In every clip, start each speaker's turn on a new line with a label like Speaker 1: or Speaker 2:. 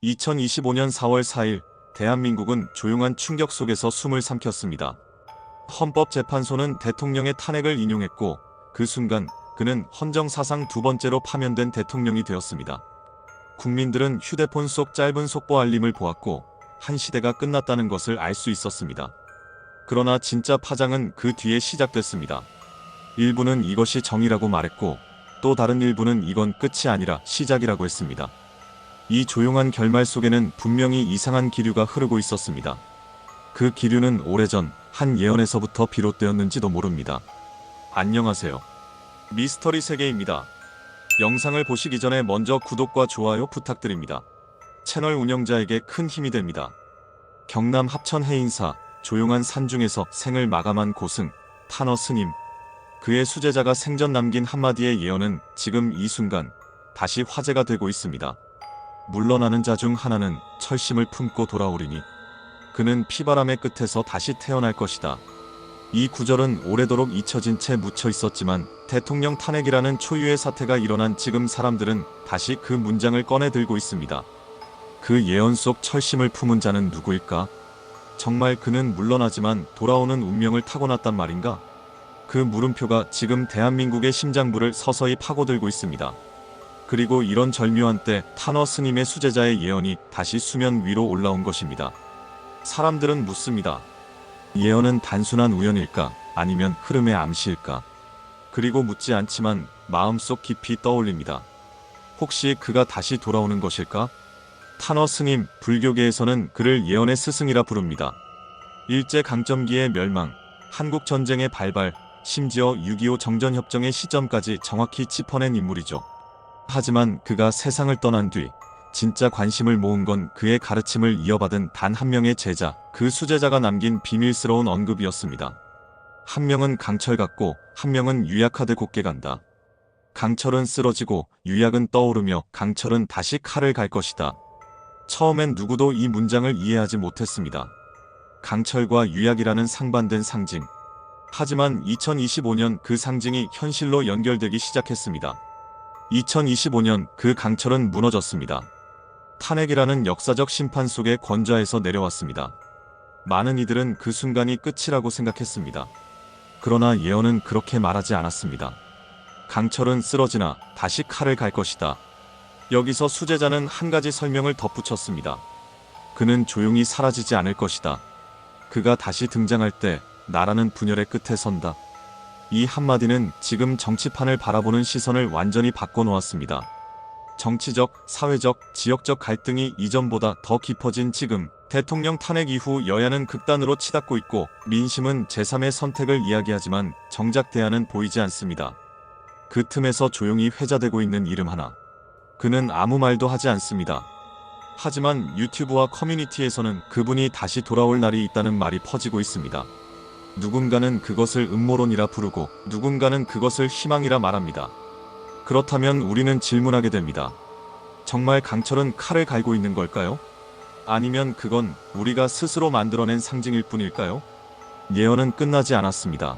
Speaker 1: 2025년 4월 4일 대한민국은 조용한 충격 속에서 숨을 삼켰습니다. 헌법재판소는 대통령의 탄핵을 인용했고 그 순간 그는 헌정사상 두 번째로 파면된 대통령이 되었습니다. 국민들은 휴대폰 속 짧은 속보 알림을 보았고 한 시대가 끝났다는 것을 알 수 있었습니다. 그러나 진짜 파장은 그 뒤에 시작됐습니다. 일부는 이것이 정의라고 말했고 또 다른 일부는 이건 끝이 아니라 시작이라고 했습니다. 이 조용한 결말 속에는 분명히 이상한 기류가 흐르고 있었습니다. 그 기류는 오래전 한 예언에서부터 비롯되었는지도 모릅니다. 안녕하세요. 미스터리 세계입니다. 영상을 보시기 전에 먼저 구독과 좋아요 부탁드립니다. 채널 운영자에게 큰 힘이 됩니다. 경남 합천 해인사 조용한 산중에서 생을 마감한 고승, 탄어 스님. 그의 수제자가 생전 남긴 한마디의 예언은 지금 이 순간 다시 화제가 되고 있습니다. 물러나는 자 중 하나는 철심을 품고 돌아오리니 그는 피바람의 끝에서 다시 태어날 것이다. 이 구절은 오래도록 잊혀진 채 묻혀 있었지만 대통령 탄핵이라는 초유의 사태가 일어난 지금 사람들은 다시 그 문장을 꺼내 들고 있습니다. 그 예언 속 철심을 품은 자는 누구일까? 정말 그는 물러나지만 돌아오는 운명을 타고났단 말인가? 그 물음표가 지금 대한민국의 심장부를 서서히 파고들고 있습니다. 그리고 이런 절묘한 때 탄어 스님의 수제자의 예언이 다시 수면 위로 올라온 것입니다. 사람들은 묻습니다. 예언은 단순한 우연일까? 아니면 흐름의 암시일까? 그리고 묻지 않지만 마음속 깊이 떠올립니다. 혹시 그가 다시 돌아오는 것일까? 탄어 스님, 불교계에서는 그를 예언의 스승이라 부릅니다. 일제강점기의 멸망, 한국전쟁의 발발, 심지어 6.25 정전협정의 시점까지 정확히 짚어낸 인물이죠. 하지만 그가 세상을 떠난 뒤 진짜 관심을 모은 건 그의 가르침을 이어받은 단 한 명의 제자, 그 수제자가 남긴 비밀스러운 언급이었습니다. 한 명은 강철 같고 한 명은 유약하되 곱게 간다. 강철은 쓰러지고 유약은 떠오르며 강철은 다시 칼을 갈 것이다. 처음엔 누구도 이 문장을 이해하지 못했습니다. 강철과 유약이라는 상반된 상징. 하지만 2025년 그 상징이 현실로 연결되기 시작했습니다. 2025년 그 강철은 무너졌습니다. 탄핵이라는 역사적 심판 속에 권좌에서 내려왔습니다. 많은 이들은 그 순간이 끝이라고 생각했습니다. 그러나 예언은 그렇게 말하지 않았습니다. 강철은 쓰러지나 다시 칼을 갈 것이다. 여기서 수제자는 한 가지 설명을 덧붙였습니다. 그는 조용히 사라지지 않을 것이다. 그가 다시 등장할 때 나라는 분열의 끝에 선다. 이 한마디는 지금 정치판을 바라보는 시선을 완전히 바꿔놓았습니다. 정치적, 사회적, 지역적 갈등이 이전보다 더 깊어진 지금 대통령 탄핵 이후 여야는 극단으로 치닫고 있고 민심은 제3의 선택을 이야기하지만 정작 대안은 보이지 않습니다. 그 틈에서 조용히 회자되고 있는 이름 하나. 그는 아무 말도 하지 않습니다. 하지만 유튜브와 커뮤니티에서는 그분이 다시 돌아올 날이 있다는 말이 퍼지고 있습니다. 누군가는 그것을 음모론이라 부르고 누군가는 그것을 희망이라 말합니다. 그렇다면 우리는 질문하게 됩니다. 정말 강철은 칼을 갈고 있는 걸까요? 아니면 그건 우리가 스스로 만들어낸 상징일 뿐일까요? 예언은 끝나지 않았습니다.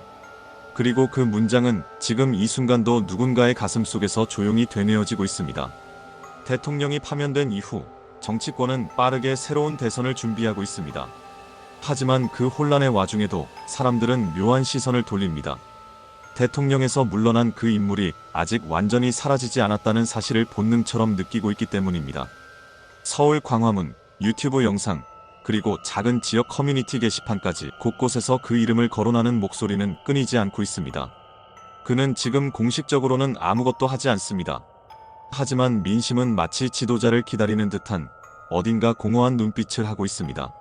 Speaker 1: 그리고 그 문장은 지금 이 순간도 누군가의 가슴 속에서 조용히 되뇌어지고 있습니다. 대통령이 파면된 이후 정치권은 빠르게 새로운 대선을 준비하고 있습니다. 하지만 그 혼란의 와중에도 사람들은 묘한 시선을 돌립니다. 대통령에서 물러난 그 인물이 아직 완전히 사라지지 않았다는 사실을 본능처럼 느끼고 있기 때문입니다. 서울 광화문, 유튜브 영상, 그리고 작은 지역 커뮤니티 게시판까지 곳곳에서 그 이름을 거론하는 목소리는 끊이지 않고 있습니다. 그는 지금 공식적으로는 아무것도 하지 않습니다. 하지만 민심은 마치 지도자를 기다리는 듯한 어딘가 공허한 눈빛을 하고 있습니다.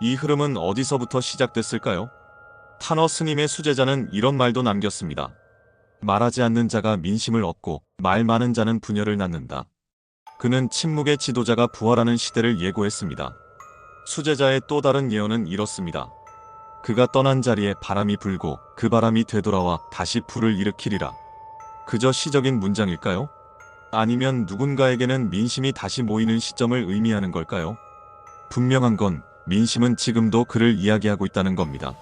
Speaker 1: 이 흐름은 어디서부터 시작됐을까요? 탄어 스님의 수제자는 이런 말도 남겼습니다. 말하지 않는 자가 민심을 얻고 말 많은 자는 분열을 낳는다. 그는 침묵의 지도자가 부활하는 시대를 예고했습니다. 수제자의 또 다른 예언은 이렇습니다. 그가 떠난 자리에 바람이 불고 그 바람이 되돌아와 다시 불을 일으키리라. 그저 시적인 문장일까요? 아니면 누군가에게는 민심이 다시 모이는 시점을 의미하는 걸까요? 분명한 건 민심은 지금도 그를 이야기하고 있다는 겁니다.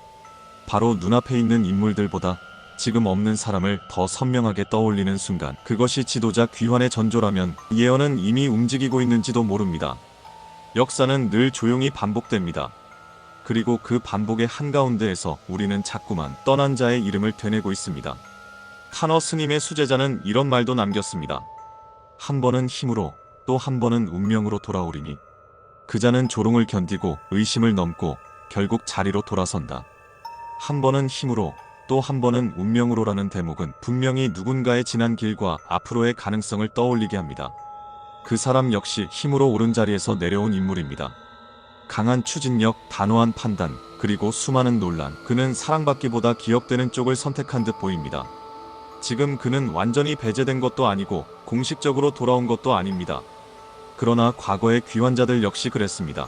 Speaker 1: 바로 눈앞에 있는 인물들보다 지금 없는 사람을 더 선명하게 떠올리는 순간, 그것이 지도자 귀환의 전조라면 예언은 이미 움직이고 있는지도 모릅니다. 역사는 늘 조용히 반복됩니다. 그리고 그 반복의 한가운데에서 우리는 자꾸만 떠난 자의 이름을 되뇌고 있습니다. 타너 스님의 수제자는 이런 말도 남겼습니다. 한 번은 힘으로, 또 한 번은 운명으로 돌아오리니 그 자는 조롱을 견디고 의심을 넘고 결국 자리로 돌아선다. 한 번은 힘으로, 또 한 번은 운명으로라는 대목은 분명히 누군가의 지난 길과 앞으로의 가능성을 떠올리게 합니다. 그 사람 역시 힘으로 오른 자리에서 내려온 인물입니다. 강한 추진력, 단호한 판단, 그리고 수많은 논란. 그는 사랑받기보다 기억되는 쪽을 선택한 듯 보입니다. 지금 그는 완전히 배제된 것도 아니고 공식적으로 돌아온 것도 아닙니다. 그러나 과거의 귀환자들 역시 그랬습니다.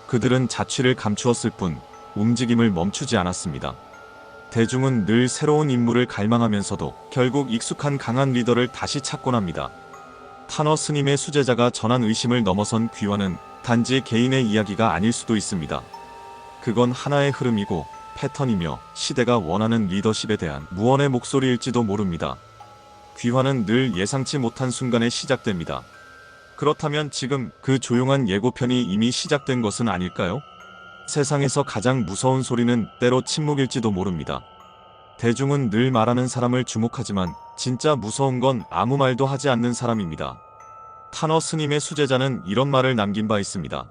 Speaker 1: 그들은 자취를 감추었을 뿐 움직임을 멈추지 않았습니다. 대중은 늘 새로운 인물을 갈망하면서도 결국 익숙한 강한 리더를 다시 찾곤 합니다. 타너 스님의 수제자가 전한 의심을 넘어선 귀환은 단지 개인의 이야기가 아닐 수도 있습니다. 그건 하나의 흐름이고 패턴이며 시대가 원하는 리더십에 대한 무언의 목소리일지도 모릅니다. 귀환은 늘 예상치 못한 순간에 시작됩니다. 그렇다면 지금 그 조용한 예고편이 이미 시작된 것은 아닐까요? 세상에서 가장 무서운 소리는 때로 침묵일지도 모릅니다. 대중은 늘 말하는 사람을 주목하지만 진짜 무서운 건 아무 말도 하지 않는 사람입니다. 타너 스님의 수제자는 이런 말을 남긴 바 있습니다.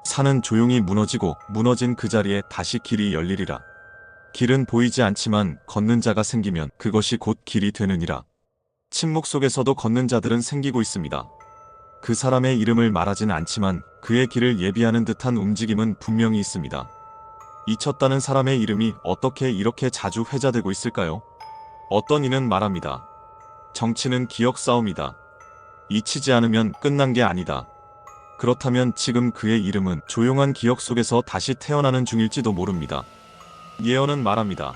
Speaker 1: 산은 조용히 무너지고 무너진 그 자리에 다시 길이 열리리라. 길은 보이지 않지만 걷는 자가 생기면 그것이 곧 길이 되느니라. 침묵 속에서도 걷는 자들은 생기고 있습니다. 그 사람의 이름을 말하진 않지만 그의 길을 예비하는 듯한 움직임은 분명히 있습니다. 잊혔다는 사람의 이름이 어떻게 이렇게 자주 회자되고 있을까요? 어떤 이는 말합니다. 정치는 기억 싸움이다. 잊히지 않으면 끝난 게 아니다. 그렇다면 지금 그의 이름은 조용한 기억 속에서 다시 태어나는 중일지도 모릅니다. 예언은 말합니다.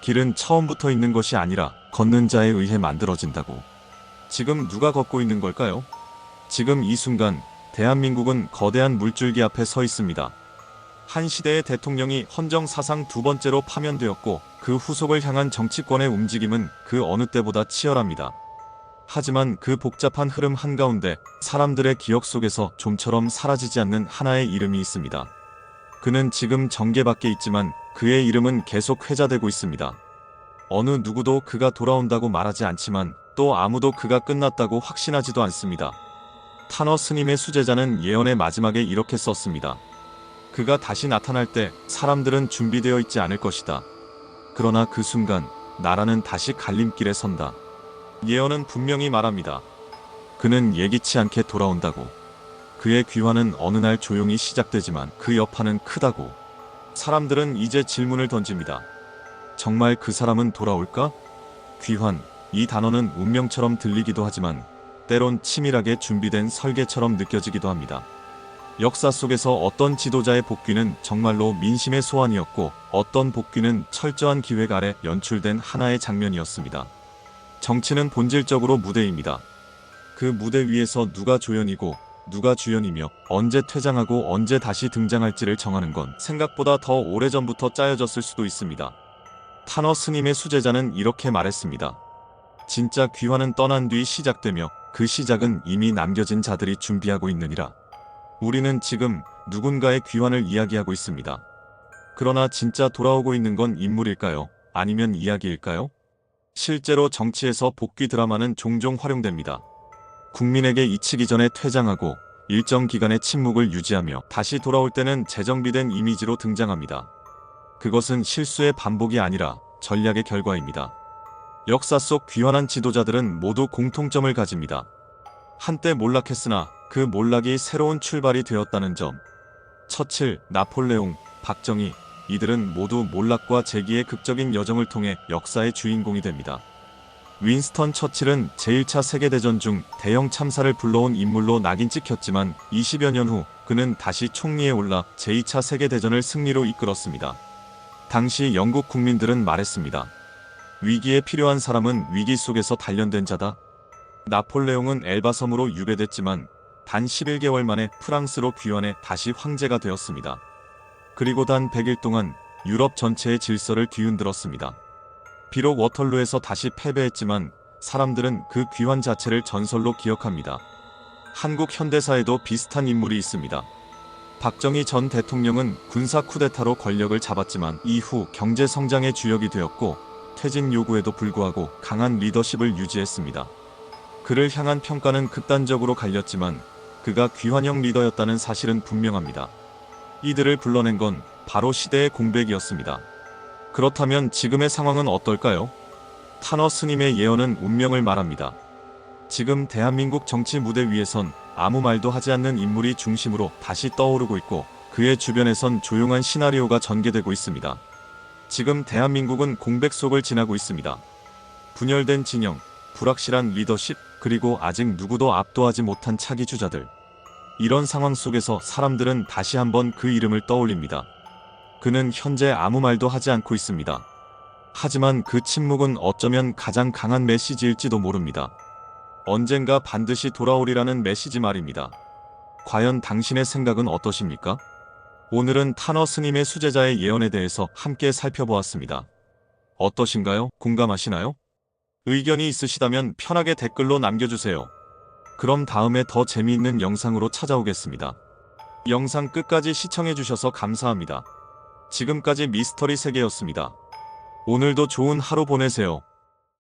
Speaker 1: 길은 처음부터 있는 것이 아니라 걷는 자에 의해 만들어진다고. 지금 누가 걷고 있는 걸까요? 지금 이 순간 대한민국은 거대한 물줄기 앞에 서 있습니다. 한 시대의 대통령이 헌정 사상 두 번째로 파면되었고 그 후속을 향한 정치권의 움직임은 그 어느 때보다 치열합니다. 하지만 그 복잡한 흐름 한가운데 사람들의 기억 속에서 좀처럼 사라지지 않는 하나의 이름이 있습니다. 그는 지금 정계 밖에 있지만 그의 이름은 계속 회자되고 있습니다. 어느 누구도 그가 돌아온다고 말하지 않지만 또 아무도 그가 끝났다고 확신하지도 않습니다. 타너 스님의 수제자는 예언의 마지막에 이렇게 썼습니다. 그가 다시 나타날 때 사람들은 준비되어 있지 않을 것이다. 그러나 그 순간 나라는 다시 갈림길에 선다. 예언은 분명히 말합니다. 그는 예기치 않게 돌아온다고. 그의 귀환은 어느 날 조용히 시작되지만 그 여파는 크다고. 사람들은 이제 질문을 던집니다. 정말 그 사람은 돌아올까? 귀환, 이 단어는 운명처럼 들리기도 하지만 때론 치밀하게 준비된 설계처럼 느껴지기도 합니다. 역사 속에서 어떤 지도자의 복귀는 정말로 민심의 소환이었고 어떤 복귀는 철저한 기획 아래 연출된 하나의 장면이었습니다. 정치는 본질적으로 무대입니다. 그 무대 위에서 누가 조연이고 누가 주연이며 언제 퇴장하고 언제 다시 등장할지를 정하는 건 생각보다 더 오래전부터 짜여졌을 수도 있습니다. 타너 스님의 수제자는 이렇게 말했습니다. 진짜 귀환은 떠난 뒤 시작되며 그 시작은 이미 남겨진 자들이 준비하고 있느니라. 우리는 지금 누군가의 귀환을 이야기하고 있습니다. 그러나 진짜 돌아오고 있는 건 인물일까요? 아니면 이야기일까요? 실제로 정치에서 복귀 드라마는 종종 활용됩니다. 국민에게 잊히기 전에 퇴장하고 일정 기간의 침묵을 유지하며 다시 돌아올 때는 재정비된 이미지로 등장합니다. 그것은 실수의 반복이 아니라 전략의 결과입니다. 역사 속 귀환한 지도자들은 모두 공통점을 가집니다. 한때 몰락했으나 그 몰락이 새로운 출발이 되었다는 점. 처칠, 나폴레옹, 박정희, 이들은 모두 몰락과 재기의 극적인 여정을 통해 역사의 주인공이 됩니다. 윈스턴 처칠은 제1차 세계대전 중 대형 참사를 불러온 인물로 낙인 찍혔지만 20여 년 후 그는 다시 총리에 올라 제2차 세계대전을 승리로 이끌었습니다. 당시 영국 국민들은 말했습니다. 위기에 필요한 사람은 위기 속에서 단련된 자다. 나폴레옹은 엘바 섬으로 유배됐지만 단 11개월 만에 프랑스로 귀환해 다시 황제가 되었습니다. 그리고 단 100일 동안 유럽 전체의 질서를 뒤흔들었습니다. 비록 워털루에서 다시 패배했지만 사람들은 그 귀환 자체를 전설로 기억합니다. 한국 현대사에도 비슷한 인물이 있습니다. 박정희 전 대통령은 군사 쿠데타로 권력을 잡았지만 이후 경제 성장의 주역이 되었고 퇴진 요구에도 불구하고 강한 리더십을 유지했습니다. 그를 향한 평가는 극단적으로 갈렸지만 그가 귀환형 리더였다는 사실은 분명합니다. 이들을 불러낸 건 바로 시대의 공백이었습니다. 그렇다면 지금의 상황은 어떨까요? 탄어 스님의 예언은 운명을 말합니다. 지금 대한민국 정치 무대 위에선 아무 말도 하지 않는 인물이 중심으로 다시 떠오르고 있고 그의 주변에선 조용한 시나리오가 전개되고 있습니다. 지금 대한민국은 공백 속을 지나고 있습니다. 분열된 진영, 불확실한 리더십, 그리고 아직 누구도 압도하지 못한 차기 주자들. 이런 상황 속에서 사람들은 다시 한번 그 이름을 떠올립니다. 그는 현재 아무 말도 하지 않고 있습니다. 하지만 그 침묵은 어쩌면 가장 강한 메시지일지도 모릅니다. 언젠가 반드시 돌아오리라는 메시지 말입니다. 과연 당신의 생각은 어떠십니까? 오늘은 탄어 스님의 수제자의 예언에 대해서 함께 살펴보았습니다. 어떠신가요? 공감하시나요? 의견이 있으시다면 편하게 댓글로 남겨주세요. 그럼 다음에 더 재미있는 영상으로 찾아오겠습니다. 영상 끝까지 시청해주셔서 감사합니다. 지금까지 미스터리 세계였습니다. 오늘도 좋은 하루 보내세요.